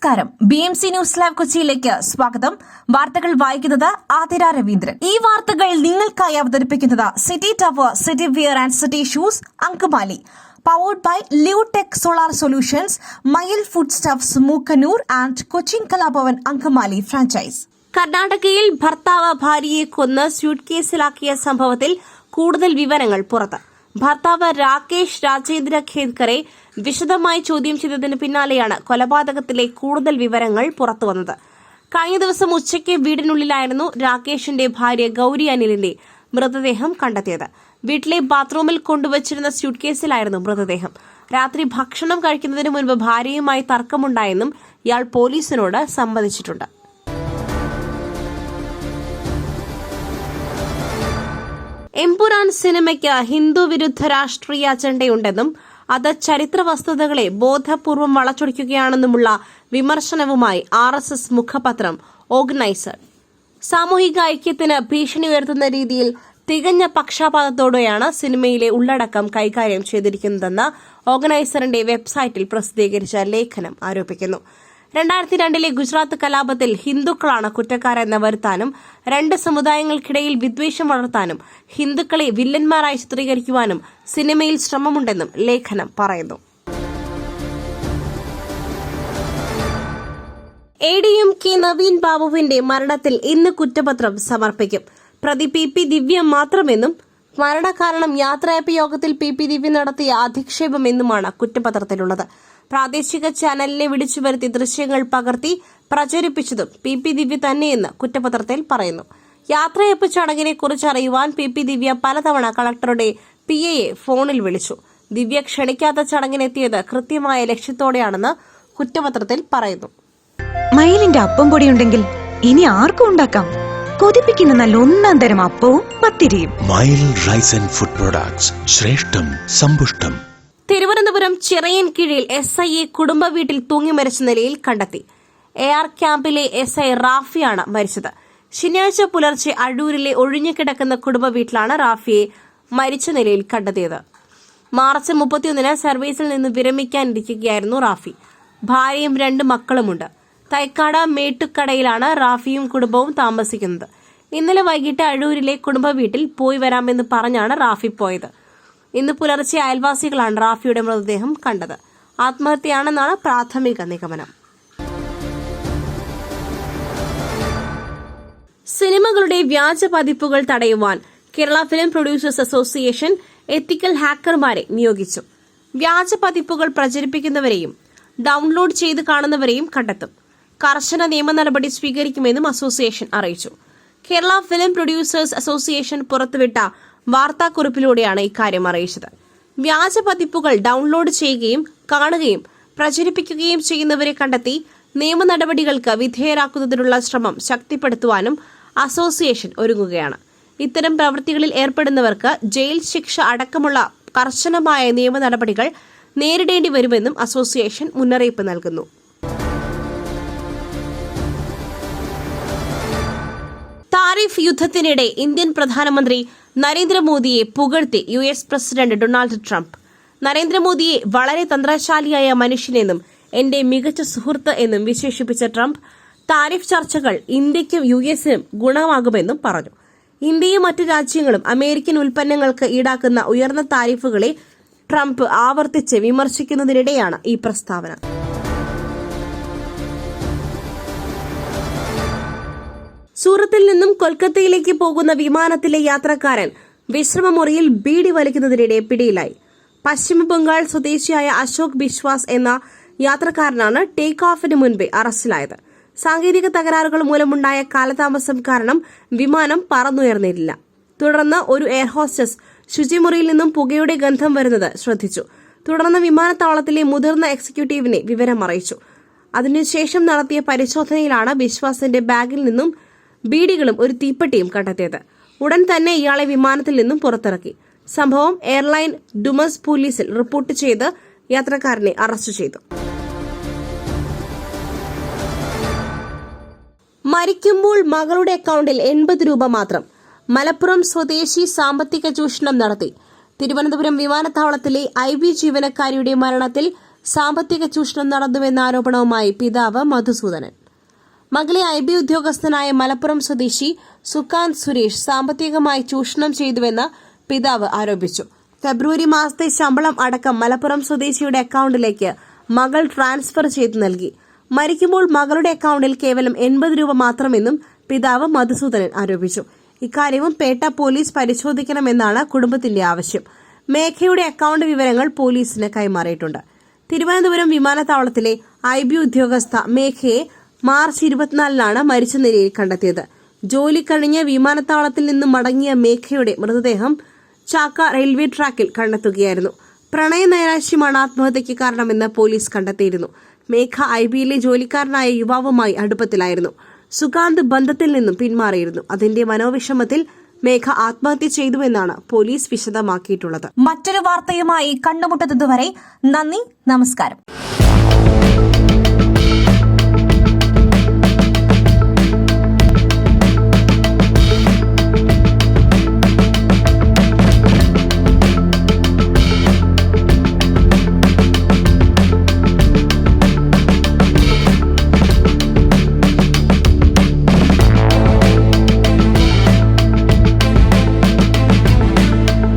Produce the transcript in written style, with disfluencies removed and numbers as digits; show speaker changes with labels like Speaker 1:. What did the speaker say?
Speaker 1: നമസ്കാരം. BMC news live കൊച്ചിയിലേക്ക് സ്വാഗതം. വാർത്തകൾ വായിക്കുന്നത് ആതിര രവീന്ദ്രൻ. ഈ വാർത്തകൾ നിങ്ങൾക്കായി അവതരിപ്പിക്കുന്നത് city tower, city wear and city shoes, Angamaly. Powered by Leotech solar solutions, Mayil food stuffs, Mookkannoor and Cochin Kalabhavan Angamaly franchise.
Speaker 2: കർണാടകയിൽ ഭർത്താവ് ഭാര്യയെ കൊന്ന് സ്യൂട്ട്കേസിലാക്കിയ സംഭവത്തിൽ കൂടുതൽ വിവരങ്ങൾ പുറത്ത്. ഭർത്താവ് രാകേഷ് രാജേന്ദ്ര ഖേദ്കറെ വിശദമായി ചോദ്യം ചെയ്തതിന് പിന്നാലെയാണ് കൊലപാതകത്തിലെ കൂടുതൽ വിവരങ്ങൾ പുറത്തുവന്നത്. കഴിഞ്ഞ ദിവസം ഉച്ചയ്ക്ക് വീടിനുള്ളിലായിരുന്നു രാകേഷിന്റെ ഭാര്യ ഗൌരി അനിലിന്റെ മൃതദേഹം കണ്ടെത്തിയത്. വീട്ടിലെ ബാത്റൂമിൽ കൊണ്ടുവച്ചിരുന്ന സ്യൂട്ട്കേസിലായിരുന്നു മൃതദേഹം. രാത്രി ഭക്ഷണം കഴിക്കുന്നതിന് മുൻപ് ഭാര്യയുമായി തർക്കമുണ്ടായെന്നും ഇയാൾ പോലീസിനോട് സമ്മതിച്ചിട്ടുണ്ട്. എമ്പുരാൻ സിനിമയ്ക്ക് ഹിന്ദു വിരുദ്ധ രാഷ്ട്രീയ അജണ്ടയുണ്ടെന്നും അത് ചരിത്ര വസ്തുതകളെ ബോധപൂർവം വളച്ചൊടിക്കുകയാണെന്നുമുള്ള വിമർശനവുമായി RSS മുഖപത്രം ഓർഗനൈസർ സാമൂഹിക ഐക്യത്തിന് ഭീഷണി ഉയർത്തുന്ന രീതിയിൽ തികഞ്ഞ പക്ഷപാതത്തോടെയാണ് സിനിമയിലെ ഉള്ളടക്കം കൈകാര്യം ചെയ്തിരിക്കുന്നതെന്ന് ഓർഗനൈസറിന്റെ വെബ്സൈറ്റിൽ പ്രസിദ്ധീകരിച്ച ലേഖനം ആരോപിക്കുന്നു. 2002 ഗുജറാത്ത് കലാപത്തിൽ ഹിന്ദുക്കളാണ് കുറ്റക്കാരെന്ന് വരുത്താനും രണ്ട് സമുദായങ്ങൾക്കിടയിൽ വിദ്വേഷം വളർത്താനും ഹിന്ദുക്കളെ വില്ലന്മാരായി ചിത്രീകരിക്കുവാനും സിനിമയിൽ ശ്രമമുണ്ടെന്നും ലേഖനം പറയുന്നു. ADMK നവീൻ ബാബുവിന്റെ മരണത്തിൽ ഇന്ന് കുറ്റപത്രം സമർപ്പിക്കും. പ്രതി PP ദിവ്യ മാത്രമെന്നും മരണകാരണം യാത്രയപ്പ് യോഗത്തിൽ PP ദിവ്യ നടത്തിയ അധിക്ഷേപമെന്നുമാണ് കുറ്റപത്രത്തിലുള്ളത്. പ്രാദേശിക ചാനലിനെ വിളിച്ചു വരുത്തി ദൃശ്യങ്ങൾ പകർത്തി പ്രചരിപ്പിച്ചതും PP ദിവ്യ തന്നെയെന്ന് കുറ്റപത്രത്തിൽ പറയുന്നു. യാത്രയപ്പ് ചടങ്ങിനെ കുറിച്ച് അറിയുവാൻ PP ദിവ്യ പലതവണ കളക്ടറുടെ PAയെ ഫോണിൽ വിളിച്ചു. ദിവ്യ ക്ഷണിക്കാത്ത ചടങ്ങിനെത്തിയത് കൃത്യമായ ലക്ഷ്യത്തോടെയാണെന്ന് കുറ്റപത്രത്തിൽ പറയുന്നു.
Speaker 3: മയിലിന്റെ അപ്പം പൊടിയുണ്ടെങ്കിൽ ഇനി ആർക്കും ഉണ്ടാക്കാം. കൊതിപ്പിക്കുന്ന നല്ല ഒന്നാം തരം അപ്പവും പത്തിരിയും.
Speaker 4: മയിൽ റൈസ് ആൻഡ് ഫുഡ് പ്രൊഡക്ട്സ്, ശ്രേഷ്ഠം സമ്പുഷ്ടം.
Speaker 2: തിരുവനന്തപുരം ചിറയൻകീഴിൽ SIയെ കുടുംബ വീട്ടിൽ തൂങ്ങി മരിച്ച നിലയിൽ കണ്ടെത്തി. AR ക്യാമ്പിലെ SI റാഫിയാണ് മരിച്ചത്. ശനിയാഴ്ച പുലർച്ചെ അഴൂരിലെ ഒഴിഞ്ഞുകിടക്കുന്ന കുടുംബ വീട്ടിലാണ് റാഫിയെ മരിച്ച നിലയിൽ കണ്ടെത്തിയത്. മാർച്ച് 31 സർവീസിൽ നിന്ന് വിരമിക്കാനിരിക്കുകയായിരുന്നു റാഫി. ഭാര്യയും 2 മക്കളുമുണ്ട്. തൈക്കാട് മേട്ടുക്കടയിലാണ് റാഫിയും കുടുംബവും താമസിക്കുന്നത്. ഇന്നലെ വൈകിട്ട് അഴൂരിലെ കുടുംബ വീട്ടിൽ പോയി വരാമെന്ന് പറഞ്ഞാണ് റാഫി പോയത്. ഇന്ന് പുലർച്ചെ അയൽവാസികളാണ് റാഫിയുടെ മൃതദേഹം കണ്ടത്. ആത്മഹത്യയാണെന്നാണ് പ്രാഥമിക നിഗമനം. സിനിമകളുടെ വ്യാജ പതിപ്പുകൾ തടയുവാൻ കേരള ഫിലിം പ്രൊഡ്യൂസേഴ്സ് അസോസിയേഷൻ എത്തിക്കൽ ഹാക്കർമാരെ നിയോഗിച്ചു. വ്യാജ പതിപ്പുകൾ പ്രചരിപ്പിക്കുന്നവരെയും ഡൌൺലോഡ് ചെയ്ത് കാണുന്നവരെയും കണ്ടെത്തും. കർശന നിയമ നടപടി സ്വീകരിക്കുമെന്നും അസോസിയേഷൻ അറിയിച്ചു. കേരള ഫിലിം പ്രൊഡ്യൂസേഴ്സ് അസോസിയേഷൻ പുറത്തുവിട്ട വാർത്താക്കുറിപ്പിലൂടെയാണ് ഇക്കാര്യം അറിയിച്ചത്. വ്യാജ പതിപ്പുകൾ ഡൌൺലോഡ് ചെയ്യുകയും കാണുകയും പ്രചരിപ്പിക്കുകയും ചെയ്യുന്നവരെ കണ്ടെത്തി നിയമ നടപടികൾക്ക് വിധേയരാക്കുന്നതിനുള്ള ശ്രമം ശക്തിപ്പെടുത്തുവാനും അസോസിയേഷൻ ഒരുങ്ങുകയാണ്. ഇത്തരം പ്രവൃത്തികളിൽ ഏർപ്പെടുന്നവർക്ക് ജയിൽ ശിക്ഷ അടക്കമുള്ള കർശനമായ നിയമ നടപടികൾ നേരിടേണ്ടി വരുമെന്നും അസോസിയേഷൻ മുന്നറിയിപ്പ് നൽകുന്നു. താരിഫ് യുദ്ധത്തിനിടെ ഇന്ത്യൻ പ്രധാനമന്ത്രി നരേന്ദ്രമോദിയെ പുകഴ്ത്തി US പ്രസിഡന്റ് ഡൊണാൾഡ് ട്രംപ്. നരേന്ദ്രമോദിയെ വളരെ തന്ത്രശാലിയായ മനുഷ്യനെന്നും എന്റെ മികച്ച സുഹൃത്ത് എന്നും വിശേഷിപ്പിച്ച ട്രംപ് താരിഫ് ചർച്ചകൾ ഇന്ത്യയ്ക്കും US-നും ഗുണമാകുമെന്നും പറഞ്ഞു. ഇന്ത്യയും മറ്റു രാജ്യങ്ങളും അമേരിക്കൻ ഉൽപ്പന്നങ്ങൾക്ക് ഈടാക്കുന്ന ഉയർന്ന താരിഫുകളെ ട്രംപ് ആവർത്തിച്ച് വിമർശിക്കുന്നതിനിടെയാണ് ഈ പ്രസ്താവന. സൂറത്തിൽ നിന്നും കൊൽക്കത്തയിലേക്ക് പോകുന്ന വിമാനത്തിലെ യാത്രക്കാരൻ വിശ്രമമുറിയിൽ ബീഡി വലിക്കുന്നതിനിടെ പിടിയിലായി. പശ്ചിമ ബംഗാൾ സ്വദേശിയായ അശോക് ബിശ്വാസ് എന്ന യാത്രക്കാരനാണ് ടേക്ക് ഓഫിന് മുൻപേ അറസ്റ്റിലായത്. സാങ്കേതിക തകരാറുകൾ മൂലമുണ്ടായ കാലതാമസം കാരണം വിമാനം പറന്നുയർന്നില്ല. തുടർന്ന് ഒരു എയർ ഹോസ്റ്റസ് ശുചിമുറിയിൽ നിന്നും പുകയുടെ ഗന്ധം വരുന്നത് ശ്രദ്ധിച്ചു. തുടർന്ന് വിമാനത്താവളത്തിലെ മുതിർന്ന എക്സിക്യൂട്ടീവിനെ വിവരം അറിയിച്ചു. അതിനുശേഷം നടത്തിയ പരിശോധനയിലാണ് ബിശ്വാസിന്റെ ബാഗിൽ നിന്നും ബീഡികളും ഒരു തീപ്പെട്ടിയും കണ്ടെത്തിയത്. ഉടൻ തന്നെ ഇയാളെ വിമാനത്തിൽ നിന്നും പുറത്തിറക്കി. സംഭവം എയർലൈൻ ഡുമസ് പോലീസിൽ റിപ്പോർട്ട് ചെയ്ത് യാത്രക്കാരനെ അറസ്റ്റ് ചെയ്തു. മരിക്കുമ്പോൾ മകളുടെ അക്കൌണ്ടിൽ 80 രൂപ മാത്രം. മലപ്പുറം സ്വദേശി സാമ്പത്തിക ചൂഷണം നടത്തി. തിരുവനന്തപുരം വിമാനത്താവളത്തിലെ IB ജീവനക്കാരിയുടെ മരണത്തിൽ സാമ്പത്തിക ചൂഷണം നടന്നുവെന്ന ആരോപണവുമായി പിതാവ് മധുസൂദനൻ. മകളെ IB ഉദ്യോഗസ്ഥനായ മലപ്പുറം സ്വദേശി സുകാന്ത് സുരേഷ് സാമ്പത്തികമായി ചൂഷണം ചെയ്തുവെന്ന് പിതാവ് ആരോപിച്ചു. ഫെബ്രുവരി മാസത്തെ ശമ്പളം അടക്കം മലപ്പുറം സ്വദേശിയുടെ അക്കൌണ്ടിലേക്ക് മകൾ ട്രാൻസ്ഫർ ചെയ്തു നൽകി. മരിക്കുമ്പോൾ മകളുടെ അക്കൌണ്ടിൽ കേവലം 80 രൂപ മാത്രമെന്നും പിതാവ് മധുസൂദനൻ ആരോപിച്ചു. ഇക്കാര്യവും പേട്ട പോലീസ് പരിശോധിക്കണമെന്നാണ് കുടുംബത്തിന്റെ ആവശ്യം. മേഘയുടെ അക്കൌണ്ട് വിവരങ്ങൾ പോലീസിന് കൈമാറിയിട്ടുണ്ട്. തിരുവനന്തപുരം വിമാനത്താവളത്തിലെ IB ഉദ്യോഗസ്ഥ മേഘയെ മാർച്ച് 24-നാണ് മരിച്ച നിലയിൽ കണ്ടെത്തിയത്. ജോലി കഴിഞ്ഞ് വിമാനത്താവളത്തിൽ നിന്നും മടങ്ങിയ മേഘയുടെ മൃതദേഹം ചാക്ക റെയിൽവേ ട്രാക്കിൽ കണ്ടെത്തുകയായിരുന്നു. പ്രണയ നൈരാശ്യമാണ് ആത്മഹത്യയ്ക്ക് കാരണമെന്ന് പോലീസ് കണ്ടെത്തിയിരുന്നു. മേഘ IBയിലെ ജോലിക്കാരനായ യുവാവുമായി അടുപ്പത്തിലായിരുന്നു. സുകാന്ത് ബന്ധത്തിൽ നിന്നും പിന്മാറിയിരുന്നു. അതിന്റെ മനോവിഷമത്തിൽ മേഘ ആത്മഹത്യ ചെയ്തുവെന്നാണ് പോലീസ് വിശദമാക്കിയിട്ടുള്ളത്.
Speaker 1: മറ്റൊരു വാർത്തയുമായി കണ്ടുമുട്ടുന്നതുവരെ നന്ദി, നമസ്കാരം.